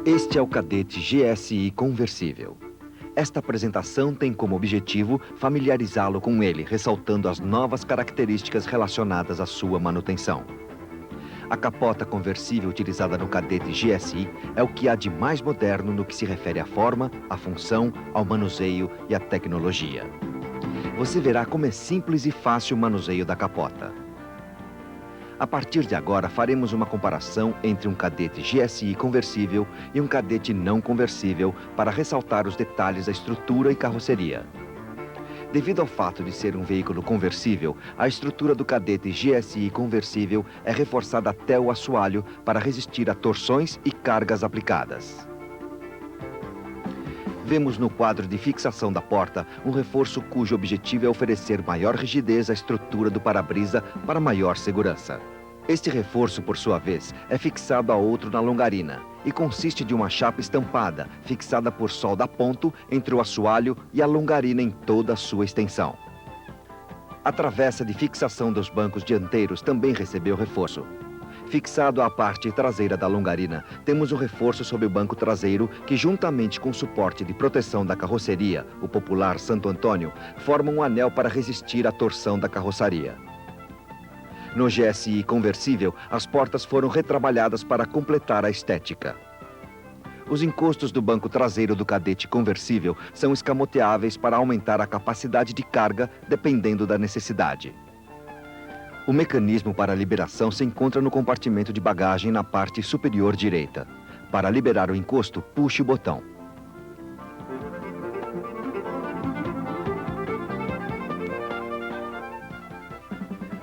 Este é o cadete GSI conversível. Esta apresentação tem como objetivo familiarizá-lo com ele, ressaltando as novas características relacionadas à sua manutenção. A capota conversível utilizada no cadete GSI é o que há de mais moderno no que se refere à forma, à função, ao manuseio e à tecnologia. Você verá como é simples e fácil o manuseio da capota. A partir de agora, faremos uma comparação entre um cadete GSI conversível e um cadete não conversível para ressaltar os detalhes da estrutura e carroceria. Devido ao fato de ser um veículo conversível, a estrutura do cadete GSI conversível é reforçada até o assoalho para resistir a torções e cargas aplicadas. Vemos no quadro de fixação da porta um reforço cujo objetivo é oferecer maior rigidez à estrutura do para-brisa para maior segurança. Este reforço, por sua vez, é fixado a outro na longarina e consiste de uma chapa estampada, fixada por solda a ponto entre o assoalho e a longarina em toda a sua extensão. A travessa de fixação dos bancos dianteiros também recebeu reforço. Fixado à parte traseira da longarina, temos um reforço sobre o banco traseiro que, juntamente com o suporte de proteção da carroceria, o popular Santo Antônio, forma um anel para resistir à torção da carroçaria. No GSI conversível, as portas foram retrabalhadas para completar a estética. Os encostos do banco traseiro do cadete conversível são escamoteáveis para aumentar a capacidade de carga, dependendo da necessidade. O mecanismo para a liberação se encontra no compartimento de bagagem na parte superior direita. Para liberar o encosto, puxe o botão.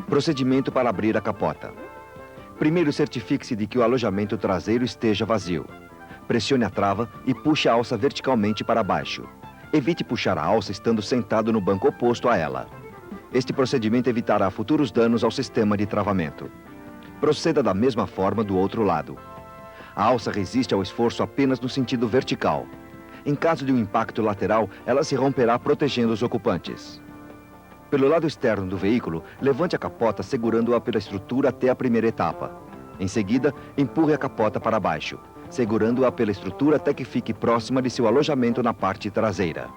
Procedimento para abrir a capota. Primeiro, certifique-se de que o alojamento traseiro esteja vazio. Pressione a trava e puxe a alça verticalmente para baixo. Evite puxar a alça estando sentado no banco oposto a ela. Este procedimento evitará futuros danos ao sistema de travamento. Proceda da mesma forma do outro lado. A alça resiste ao esforço apenas no sentido vertical. Em caso de um impacto lateral, ela se romperá protegendo os ocupantes. Pelo lado externo do veículo, levante a capota segurando-a pela estrutura até a primeira etapa. Em seguida, empurre a capota para baixo, segurando-a pela estrutura até que fique próxima de seu alojamento na parte traseira.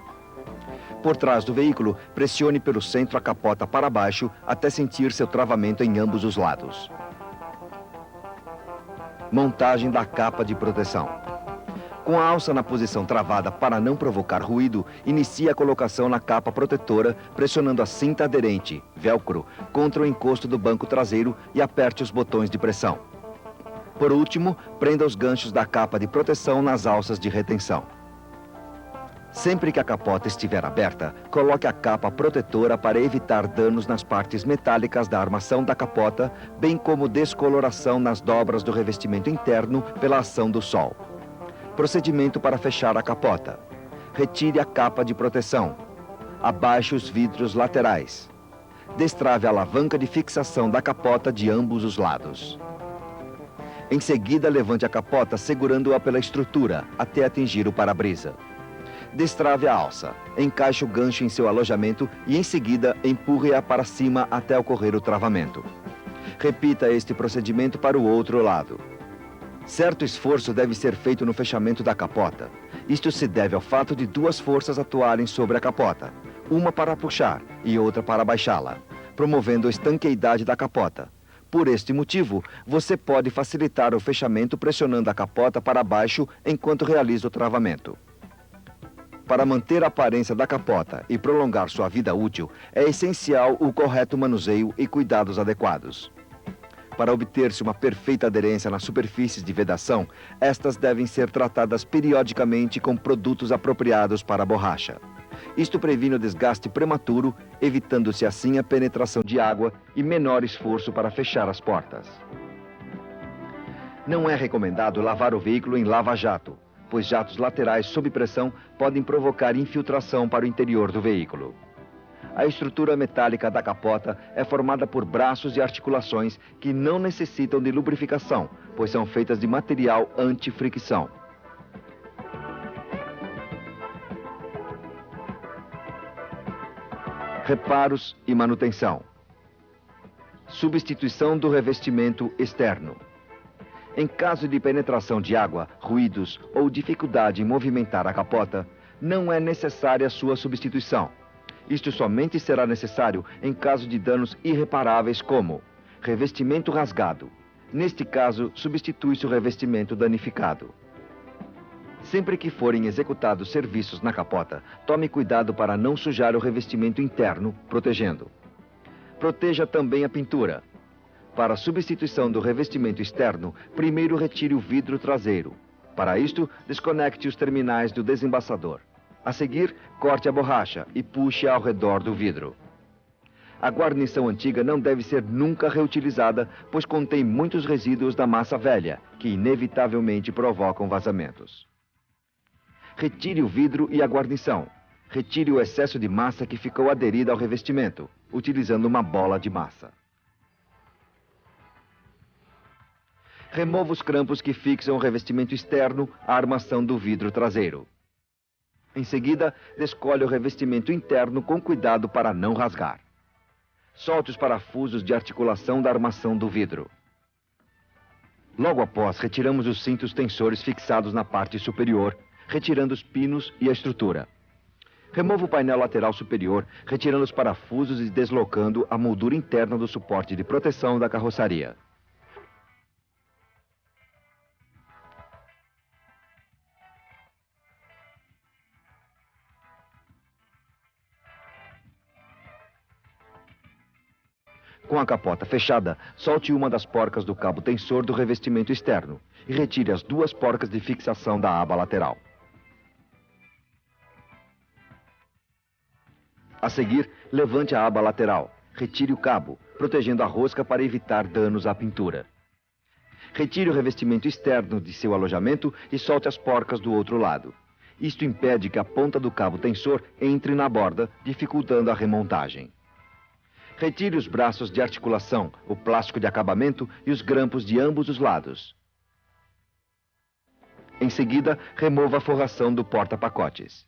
Por trás do veículo, pressione pelo centro a capota para baixo até sentir seu travamento em ambos os lados. Montagem da capa de proteção. Com a alça na posição travada para não provocar ruído, inicie a colocação na capa protetora, pressionando a cinta aderente, velcro, contra o encosto do banco traseiro e aperte os botões de pressão. Por último, prenda os ganchos da capa de proteção nas alças de retenção. Sempre que a capota estiver aberta, coloque a capa protetora para evitar danos nas partes metálicas da armação da capota, bem como descoloração nas dobras do revestimento interno pela ação do sol. Procedimento para fechar a capota. Retire a capa de proteção. Abaixe os vidros laterais. Destrave a alavanca de fixação da capota de ambos os lados. Em seguida, levante a capota segurando-a pela estrutura até atingir o para-brisa. Destrave a alça. Encaixe o gancho em seu alojamento e, em seguida, empurre-a para cima até ocorrer o travamento. Repita este procedimento para o outro lado. Certo esforço deve ser feito no fechamento da capota. Isto se deve ao fato de duas forças atuarem sobre a capota, uma para puxar e outra para baixá-la, promovendo a estanqueidade da capota. Por este motivo, você pode facilitar o fechamento pressionando a capota para baixo enquanto realiza o travamento. Para manter a aparência da capota e prolongar sua vida útil, é essencial o correto manuseio e cuidados adequados. Para obter-se uma perfeita aderência nas superfícies de vedação, estas devem ser tratadas periodicamente com produtos apropriados para a borracha. Isto previne o desgaste prematuro, evitando-se assim a penetração de água e menor esforço para fechar as portas. Não é recomendado lavar o veículo em lava-jato, pois jatos laterais sob pressão podem provocar infiltração para o interior do veículo. A estrutura metálica da capota é formada por braços e articulações que não necessitam de lubrificação, pois são feitas de material anti-fricção. Reparos e manutenção. Substituição do revestimento externo. Em caso de penetração de água, ruídos ou dificuldade em movimentar a capota, não é necessária sua substituição. Isto somente será necessário em caso de danos irreparáveis como revestimento rasgado. Neste caso, substitui-se o revestimento danificado. Sempre que forem executados serviços na capota, tome cuidado para não sujar o revestimento interno, protegendo. Proteja também a pintura. Para a substituição do revestimento externo, primeiro retire o vidro traseiro. Para isto, desconecte os terminais do desembaçador. A seguir, corte a borracha e puxe ao redor do vidro. A guarnição antiga não deve ser nunca reutilizada, pois contém muitos resíduos da massa velha, que inevitavelmente provocam vazamentos. Retire o vidro e a guarnição. Retire o excesso de massa que ficou aderida ao revestimento, utilizando uma bola de massa. Remova os grampos que fixam o revestimento externo à armação do vidro traseiro. Em seguida, descolhe o revestimento interno com cuidado para não rasgar. Solte os parafusos de articulação da armação do vidro. Logo após, retiramos os cintos tensores fixados na parte superior, retirando os pinos e a estrutura. Remova o painel lateral superior, retirando os parafusos e deslocando a moldura interna do suporte de proteção da carroceria. Com a capota fechada, solte uma das porcas do cabo tensor do revestimento externo e retire as duas porcas de fixação da aba lateral. A seguir, levante a aba lateral. Retire o cabo, protegendo a rosca para evitar danos à pintura. Retire o revestimento externo de seu alojamento e solte as porcas do outro lado. Isto impede que a ponta do cabo tensor entre na borda, dificultando a remontagem. Retire os braços de articulação, o plástico de acabamento e os grampos de ambos os lados. Em seguida, remova a forração do porta-pacotes.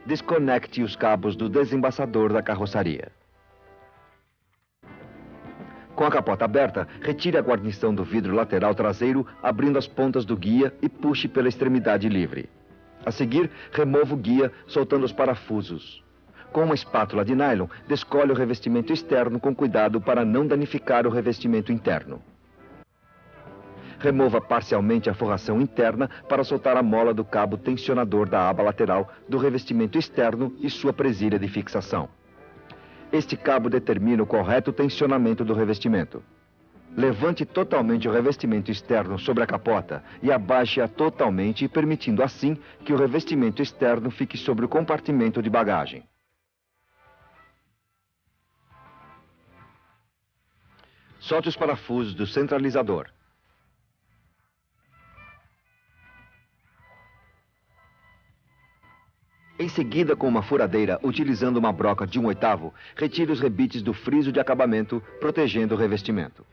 Desconecte os cabos do desembaçador da carroceria. Com a capota aberta, retire a guarnição do vidro lateral traseiro, abrindo as pontas do guia e puxe pela extremidade livre. A seguir, remova o guia, soltando os parafusos. Com uma espátula de nylon, descolhe o revestimento externo com cuidado para não danificar o revestimento interno. Remova parcialmente a forração interna para soltar a mola do cabo tensionador da aba lateral do revestimento externo e sua presilha de fixação. Este cabo determina o correto tensionamento do revestimento. Levante totalmente o revestimento externo sobre a capota e abaixe-a totalmente, permitindo assim que o revestimento externo fique sobre o compartimento de bagagem. Solte os parafusos do centralizador. Em seguida, com uma furadeira, utilizando uma broca de 1/8, retire os rebites do friso de acabamento, protegendo o revestimento.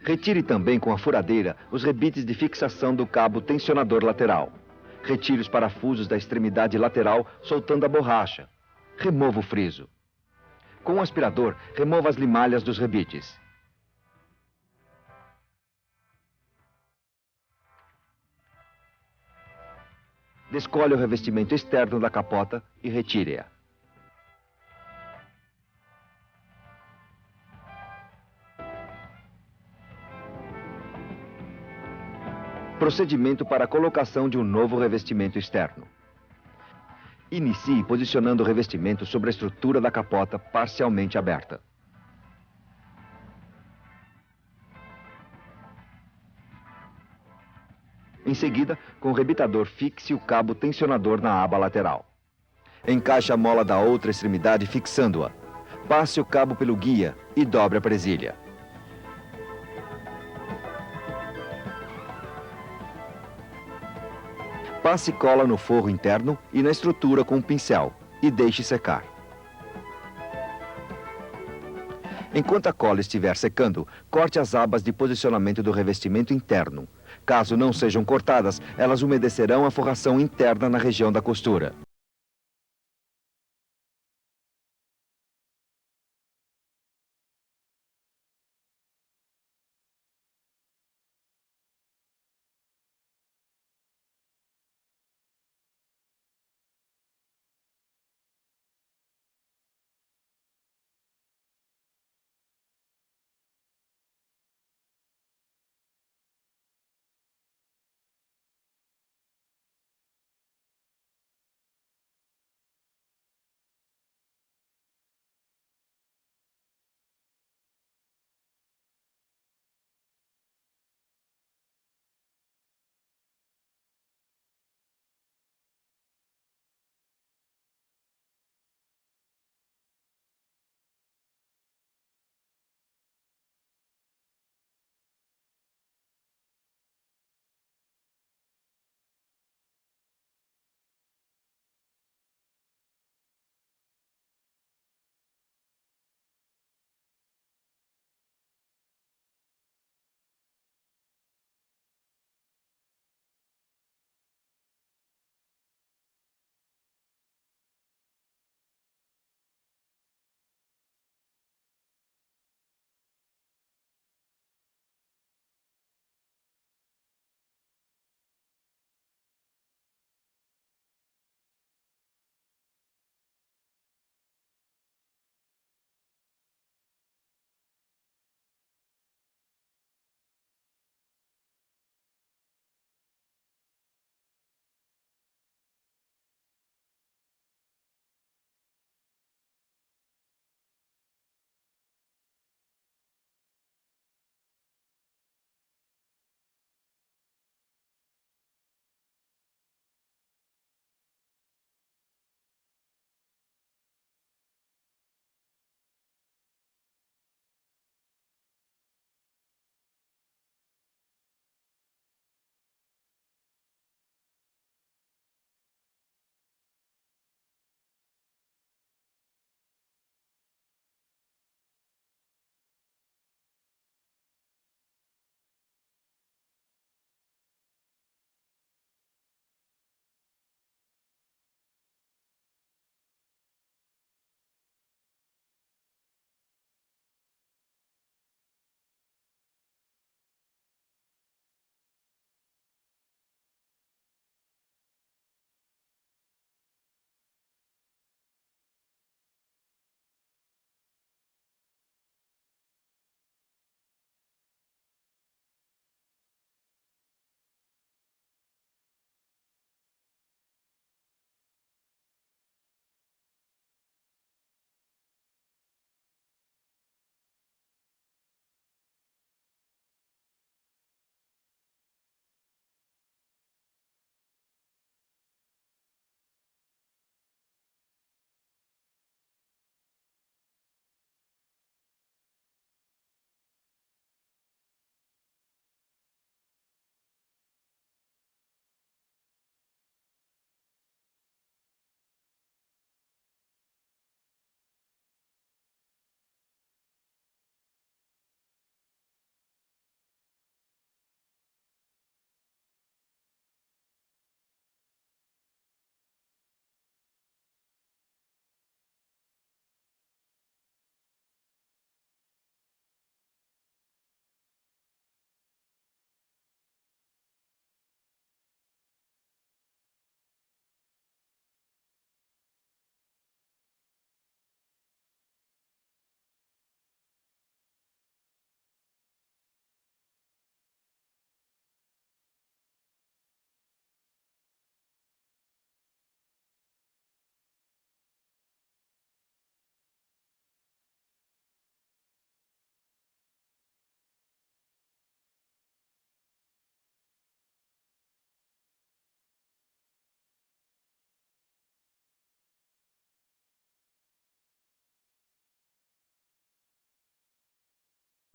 Retire também com a furadeira os rebites de fixação do cabo tensionador lateral. Retire os parafusos da extremidade lateral, soltando a borracha. Remova o friso. Com o aspirador, remova as limalhas dos rebites. Descolhe o revestimento externo da capota e retire-a. Procedimento para a colocação de um novo revestimento externo. Inicie posicionando o revestimento sobre a estrutura da capota parcialmente aberta. Em seguida, com o rebitador, fixe o cabo tensionador na aba lateral. Encaixe a mola da outra extremidade fixando-a. Passe o cabo pelo guia e dobre a presilha. Passe cola no forro interno e na estrutura com um pincel e deixe secar. Enquanto a cola estiver secando, corte as abas de posicionamento do revestimento interno. Caso não sejam cortadas, elas umedecerão a forração interna na região da costura.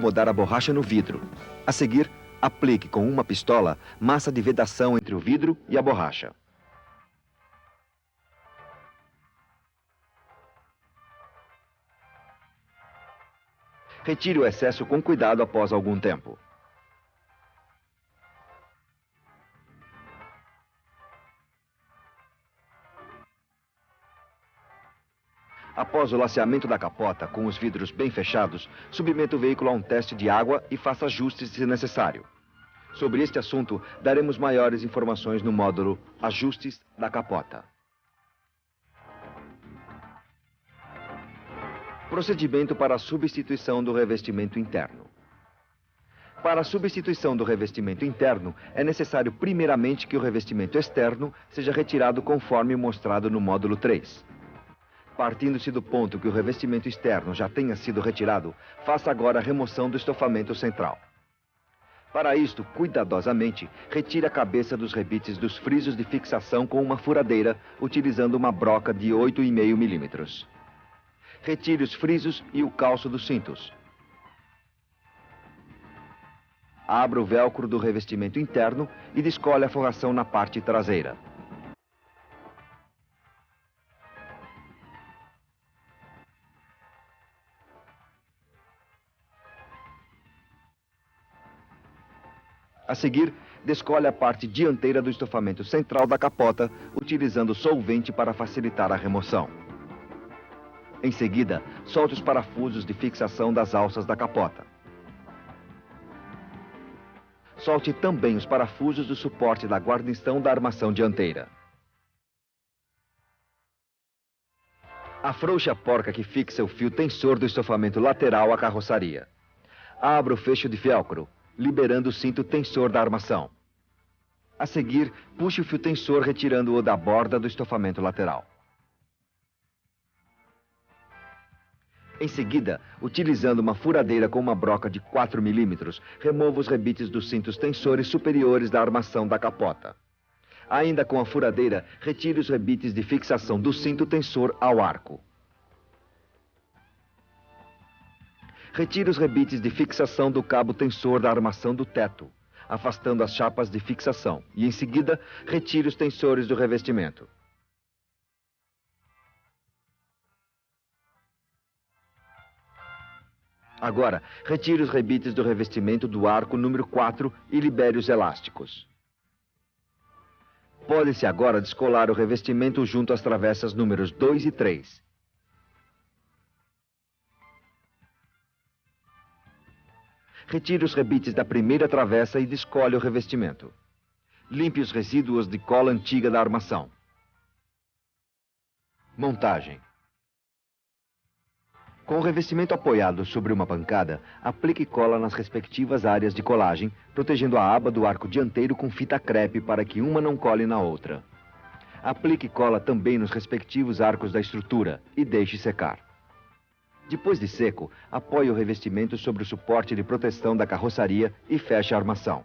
acomodar a borracha no vidro. A seguir, aplique com uma pistola massa de vedação entre o vidro e a borracha. Retire o excesso com cuidado após algum tempo. Após o laceamento da capota, com os vidros bem fechados, submeta o veículo a um teste de água e faça ajustes se necessário. Sobre este assunto, daremos maiores informações no módulo Ajustes da Capota. Procedimento para a substituição do revestimento interno. Para a substituição do revestimento interno, é necessário primeiramente que o revestimento externo seja retirado conforme mostrado no módulo 3. Partindo-se do ponto que o revestimento externo já tenha sido retirado, faça agora a remoção do estofamento central. Para isto, cuidadosamente, retire a cabeça dos rebites dos frisos de fixação com uma furadeira, utilizando uma broca de 8,5 milímetros. Retire os frisos e o calço dos cintos. Abra o velcro do revestimento interno e descolhe a forração na parte traseira. A seguir, descolhe a parte dianteira do estofamento central da capota, utilizando solvente para facilitar a remoção. Em seguida, solte os parafusos de fixação das alças da capota. Solte também os parafusos do suporte da guarnição da armação dianteira. Afrouxe a porca que fixa o fio tensor do estofamento lateral à carroçaria. Abra o fecho de velcro, liberando o cinto tensor da armação. A seguir, puxe o fio tensor retirando-o da borda do estofamento lateral. Em seguida, utilizando uma furadeira com uma broca de 4 milímetros, remova os rebites dos cintos tensores superiores da armação da capota. Ainda com a furadeira, retire os rebites de fixação do cinto tensor ao arco. Retire os rebites de fixação do cabo tensor da armação do teto, afastando as chapas de fixação, e em seguida, retire os tensores do revestimento. Agora, retire os rebites do revestimento do arco número 4 e libere os elásticos. Pode-se agora descolar o revestimento junto às travessas números 2 e 3. Retire os rebites da primeira travessa e descolhe o revestimento. Limpe os resíduos de cola antiga da armação. Montagem. Com o revestimento apoiado sobre uma bancada, aplique cola nas respectivas áreas de colagem, protegendo a aba do arco dianteiro com fita crepe para que uma não cole na outra. Aplique cola também nos respectivos arcos da estrutura e deixe secar. Depois de seco, apoie o revestimento sobre o suporte de proteção da carroçaria e feche a armação.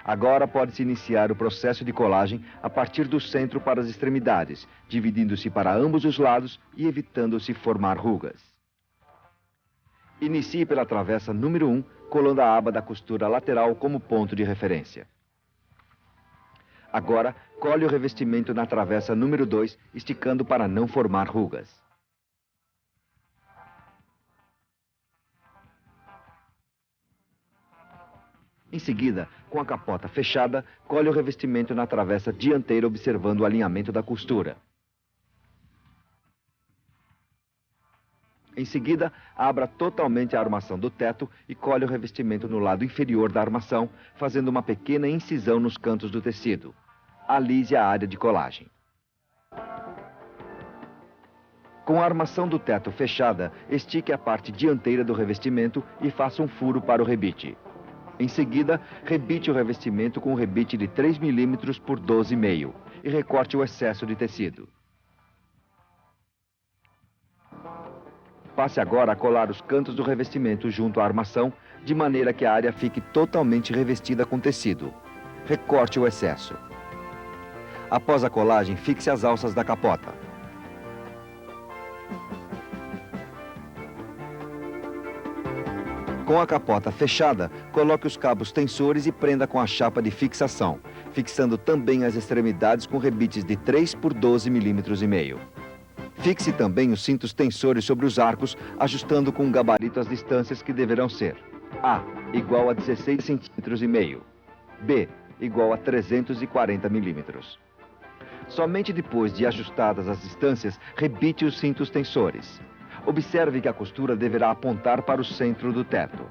Agora pode-se iniciar o processo de colagem a partir do centro para as extremidades, dividindo-se para ambos os lados e evitando-se formar rugas. Inicie pela travessa número 1, colando a aba da costura lateral como ponto de referência. Agora, cole o revestimento na travessa número 2, esticando para não formar rugas. Em seguida, com a capota fechada, cole o revestimento na travessa dianteira observando o alinhamento da costura. Em seguida, abra totalmente a armação do teto e cole o revestimento no lado inferior da armação, fazendo uma pequena incisão nos cantos do tecido. Alise a área de colagem. Com a armação do teto fechada, estique a parte dianteira do revestimento e faça um furo para o rebite. Em seguida, rebite o revestimento com um rebite de 3 milímetros por 12,5 e recorte o excesso de tecido. Passe agora a colar os cantos do revestimento junto à armação, de maneira que a área fique totalmente revestida com tecido. Recorte o excesso. Após a colagem, fixe as alças da capota. Com a capota fechada, coloque os cabos tensores e prenda com a chapa de fixação, fixando também as extremidades com rebites de 3 por 12,5 mm. Fixe também os cintos tensores sobre os arcos, ajustando com o gabarito as distâncias que deverão ser: A igual a 16,5 cm, B igual a 340 mm. Somente depois de ajustadas as distâncias, rebite os cintos tensores. Observe que a costura deverá apontar para o centro do teto.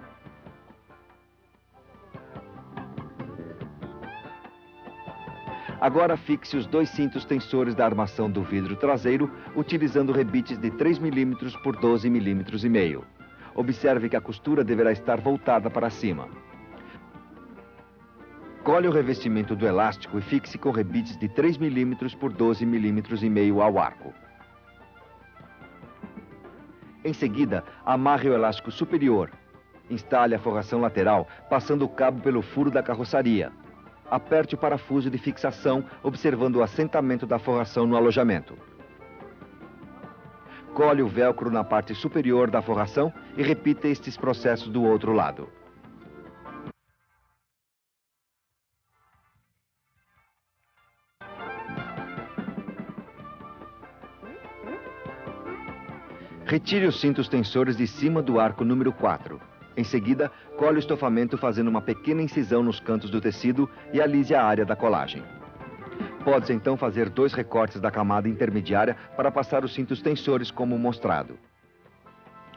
Agora fixe os dois cintos tensores da armação do vidro traseiro, utilizando rebites de 3 mm por 12,5 mm. Observe que a costura deverá estar voltada para cima. Cole o revestimento do elástico e fixe com rebites de 3 mm por 12,5 mm ao arco. Em seguida, amarre o elástico superior. Instale a forração lateral, passando o cabo pelo furo da carroçaria. Aperte o parafuso de fixação, observando o assentamento da forração no alojamento. Cole o velcro na parte superior da forração e repita estes processos do outro lado. Retire os cintos tensores de cima do arco número 4. Em seguida, cole o estofamento fazendo uma pequena incisão nos cantos do tecido e alise a área da colagem. Pode-se então fazer 2 recortes da camada intermediária para passar os cintos tensores como mostrado.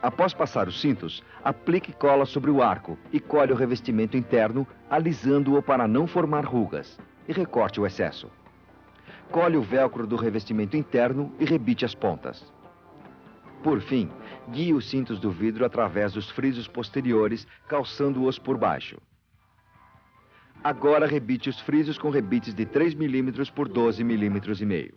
Após passar os cintos, aplique cola sobre o arco e cole o revestimento interno, alisando-o para não formar rugas, e recorte o excesso. Cole o velcro do revestimento interno e rebite as pontas. Por fim, guie os cintos do vidro através dos frisos posteriores, calçando-os por baixo. Agora rebite os frisos com rebites de 3 mm por 12,5 mm.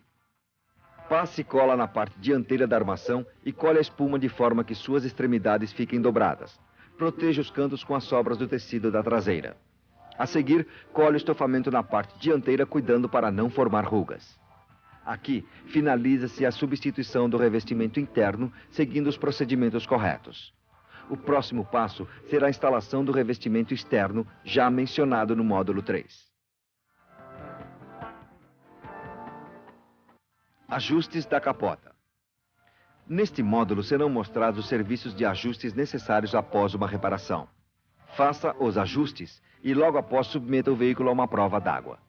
Passe cola na parte dianteira da armação e cole a espuma de forma que suas extremidades fiquem dobradas. Proteja os cantos com as sobras do tecido da traseira. A seguir, cole o estofamento na parte dianteira, cuidando para não formar rugas. Aqui, finaliza-se a substituição do revestimento interno, seguindo os procedimentos corretos. O próximo passo será a instalação do revestimento externo, já mencionado no módulo 3. Ajustes da capota. Neste módulo serão mostrados os serviços de ajustes necessários após uma reparação. Faça os ajustes e logo após submeta o veículo a uma prova d'água.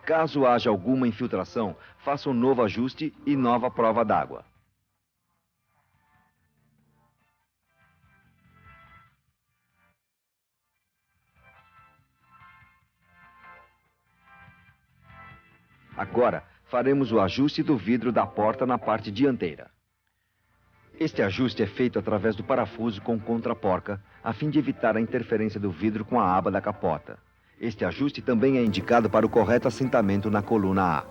Caso haja alguma infiltração, faça um novo ajuste e nova prova d'água. Agora, faremos o ajuste do vidro da porta na parte dianteira. Este ajuste é feito através do parafuso com contraporca, a fim de evitar a interferência do vidro com a aba da capota. Este ajuste também é indicado para o correto assentamento na coluna A.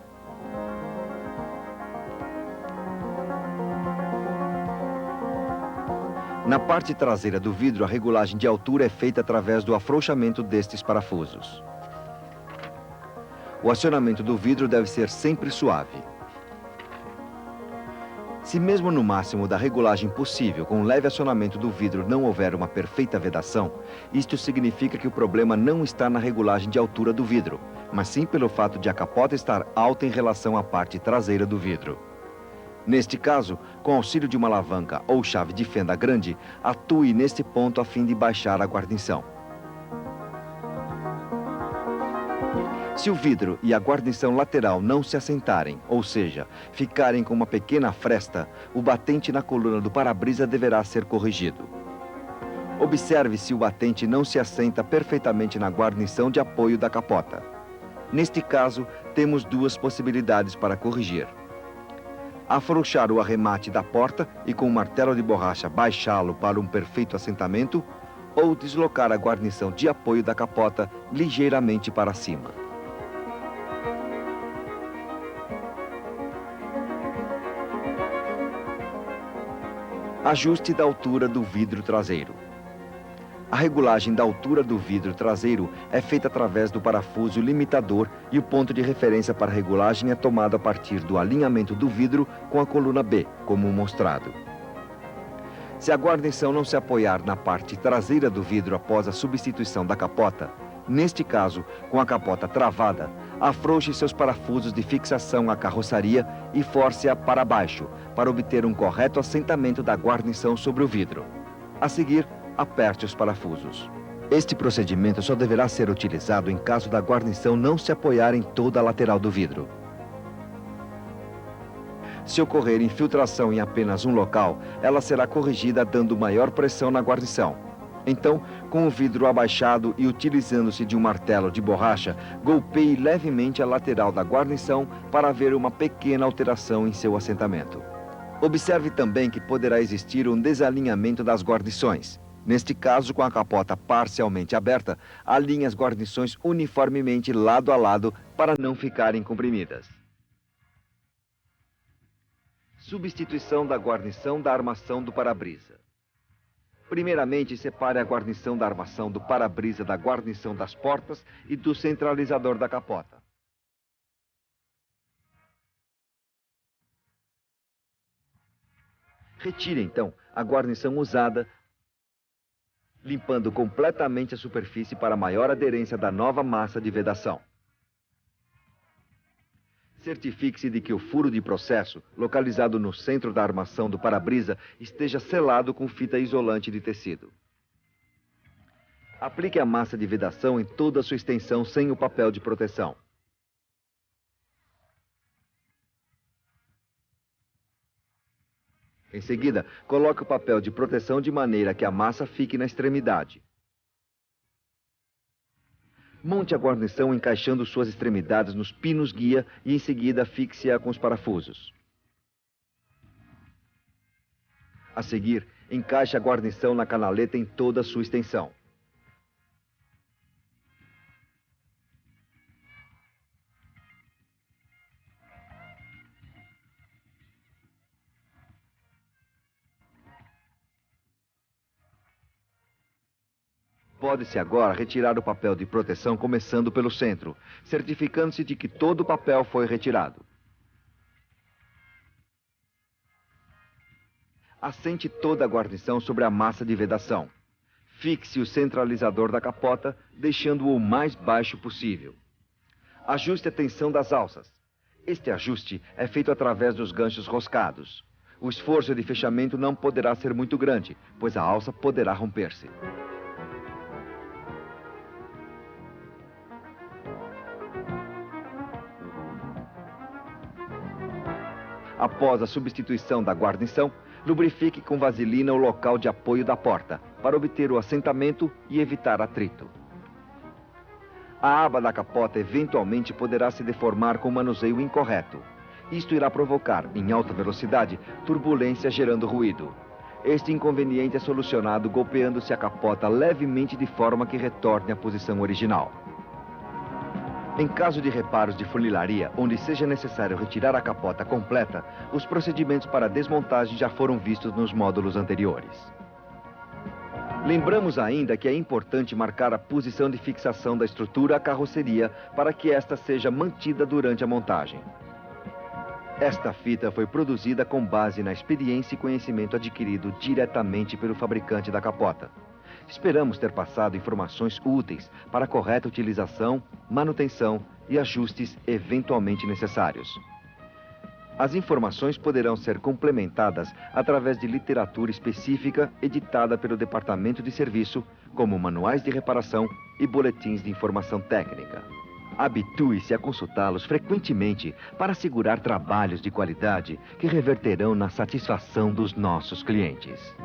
Na parte traseira do vidro, a regulagem de altura é feita através do afrouxamento destes parafusos. O acionamento do vidro deve ser sempre suave. Se mesmo no máximo da regulagem possível, com leve acionamento do vidro, não houver uma perfeita vedação, isto significa que o problema não está na regulagem de altura do vidro, mas sim pelo fato de a capota estar alta em relação à parte traseira do vidro. Neste caso, com auxílio de uma alavanca ou chave de fenda grande, atue neste ponto a fim de baixar a guarnição. Se o vidro e a guarnição lateral não se assentarem, ou seja, ficarem com uma pequena fresta, o batente na coluna do para-brisa deverá ser corrigido. Observe se o batente não se assenta perfeitamente na guarnição de apoio da capota. Neste caso, temos 2 possibilidades para corrigir: afrouxar o arremate da porta e com um martelo de borracha baixá-lo para um perfeito assentamento, ou deslocar a guarnição de apoio da capota ligeiramente para cima. Ajuste da altura do vidro traseiro. A regulagem da altura do vidro traseiro é feita através do parafuso limitador e o ponto de referência para a regulagem é tomado a partir do alinhamento do vidro com a coluna B, como mostrado. Se a guarnição não se apoiar na parte traseira do vidro após a substituição da capota, neste caso, com a capota travada, afrouxe seus parafusos de fixação à carroçaria e force-a para baixo, para obter um correto assentamento da guarnição sobre o vidro. A seguir, aperte os parafusos. Este procedimento só deverá ser utilizado em caso da guarnição não se apoiar em toda a lateral do vidro. Se ocorrer infiltração em apenas um local, ela será corrigida dando maior pressão na guarnição. Então, com o vidro abaixado e utilizando-se de um martelo de borracha, golpeie levemente a lateral da guarnição para ver uma pequena alteração em seu assentamento. Observe também que poderá existir um desalinhamento das guarnições. Neste caso, com a capota parcialmente aberta, alinhe as guarnições uniformemente lado a lado para não ficarem comprimidas. Substituição da guarnição da armação do para-brisa. Primeiramente, separe a guarnição da armação do para-brisa da guarnição das portas e do centralizador da capota. Retire, então, a guarnição usada, limpando completamente a superfície para maior aderência da nova massa de vedação. Certifique-se de que o furo de processo, localizado no centro da armação do para-brisa, esteja selado com fita isolante de tecido. Aplique a massa de vedação em toda a sua extensão sem o papel de proteção. Em seguida, coloque o papel de proteção de maneira que a massa fique na extremidade. Monte a guarnição encaixando suas extremidades nos pinos guia e em seguida fixe-a com os parafusos. A seguir, encaixe a guarnição na canaleta em toda a sua extensão. Pode-se agora retirar o papel de proteção começando pelo centro, certificando-se de que todo o papel foi retirado. Assente toda a guarnição sobre a massa de vedação. Fixe o centralizador da capota, deixando-o o mais baixo possível. Ajuste a tensão das alças. Este ajuste é feito através dos ganchos roscados. O esforço de fechamento não poderá ser muito grande, pois a alça poderá romper-se. Após a substituição da guarnição, lubrifique com vaselina o local de apoio da porta, para obter o assentamento e evitar atrito. A aba da capota eventualmente poderá se deformar com o manuseio incorreto. Isto irá provocar, em alta velocidade, turbulência gerando ruído. Este inconveniente é solucionado golpeando-se a capota levemente de forma que retorne à posição original. Em caso de reparos de funilaria, onde seja necessário retirar a capota completa, os procedimentos para desmontagem já foram vistos nos módulos anteriores. Lembramos ainda que é importante marcar a posição de fixação da estrutura à carroceria para que esta seja mantida durante a montagem. Esta fita foi produzida com base na experiência e conhecimento adquirido diretamente pelo fabricante da capota. Esperamos ter passado informações úteis para a correta utilização, manutenção e ajustes eventualmente necessários. As informações poderão ser complementadas através de literatura específica editada pelo Departamento de Serviço, como manuais de reparação e boletins de informação técnica. Habitue-se a consultá-los frequentemente para assegurar trabalhos de qualidade que reverterão na satisfação dos nossos clientes.